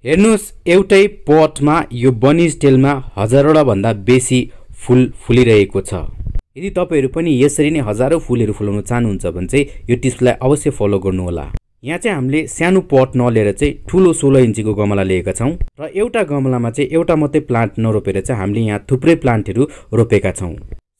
हेर्नुस्, एउटै पटमा यो बनी स्टाइलमा हजारवटा भन्दा बेसी फूल फुलिरहेको छ। यदि तपाईहरु पनि यसरी नै हजारौं फूलहरु फुलाउन चाहनुहुन्छ भने चाहिँ यो टिप्सलाई अवश्य फलो गर्नु होला। यहाँ चाहिँ हामीले सानो पट नलिएर चाहिँ ठूलो 16 इन्चीको गमला लिएका छौं र एउटा गमलामा चाहिँ एउटा मात्रै प्लान्ट नरोपेर चाहिँ हामीले यहाँ थुप्रै प्लान्टहरु रोपेका छौं।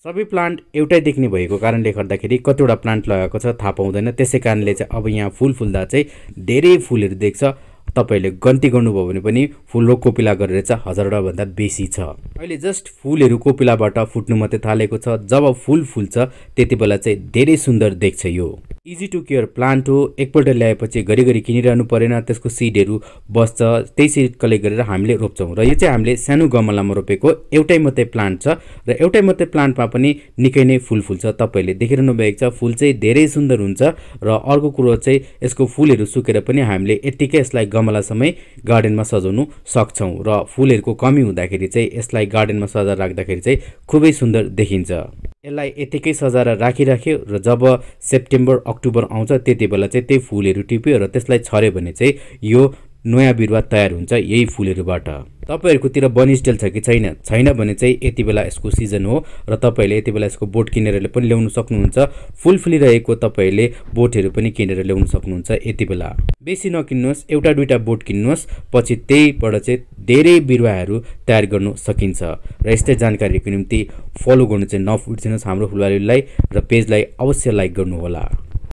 सबै प्लान्ट एउटै देख्ने भएको कारणले गर्दाखेरि कतिवटा प्लान्ट लगाएको छ थाहा पाउँदैन, त्यसै कारणले चाहिँ अब यहाँ फूल फुल्दा चाहिँ धेरै फूलहरु देख्छ। तपाईले गन्ती गर्नुभयो भने पनि फूल र कोपिला गरेर चाहिँ हजारवटा भन्दा बेसी छ। अहिले जस्ट फूलहरु कोपिलाबाट फुट्नु मात्रै थालेको छ। जब फूल फुल्छ त्यतिबेला चाहिँ धेरै सुन्दर देख्छ। यो इजी टु केयर प्लान्ट हो। एकपल्ट ल्याएपछि घरिघरि किनिरहनु परेन, त्यसको सिडहरु बस्छ, त्यही सिड कलेक्ट गरेर हामीले रोप्छौं। र यो चाहिँ हामीले सानो गमलामा रोपेको एउटै मात्रै प्लान्ट छ र एउटै मात्रै प्लान्टमा पनि निकै नै फूल फुल्छ। तपाईले देखिरहनु भएको छ फूल चाहिँ धेरै सुन्दर हुन्छ। र अर्को कुरो चाहिँ यसको फूलहरु सुकेर पनि हामीले यतिकै यसलाई गमलासम्मै गार्डनमा सजाउनु सक्छौं र फूलहरुको कमी हुँदाखेरि चाहिँ यसलाई गार्डनमा सजाएर राख्दाखेरि चाहिँ खुबै सुन्दर देखिन्छ। यसलाई यतिकै सजाएर राखिराख्यो र जब सेप्टेम्बर अक्टोबर आउँछ त्यतिबेला चाहिँ त्यही फूलहरु टिप्यो र त्यसलाई छर्यो भने चाहिँ यो नयाँ बिरुवा तयार हुन्छ यही फूलहरुबाट। तपाईहरुकोतिर बनी स्टाइल छ कि छैन भने चाहिँ यतिबेला यसको सिजन हो र तपाईले यतिबेला यसको बोट किनेर पनि ल्याउन सक्नुहुन्छ। फूल फुलिरहेको तपाईले बोटहरु पनि किनेर ल्याउन सक्नुहुन्छ। यतिबेला बेसी नकिन्नुस्, एउटा दुईटा बोट किन्नुस्, पछि त्यहीबाट चाहिँ धेरै बिरुवाहरु तयार गर्न सकिन्छ। र यस्तै जानकारीको निम्ति फलो गर्नु चाहिँ नबिर्सनुस् हाम्रो फुलबारीलाई र पेजलाई अवश्य लाइक गर्नु होला।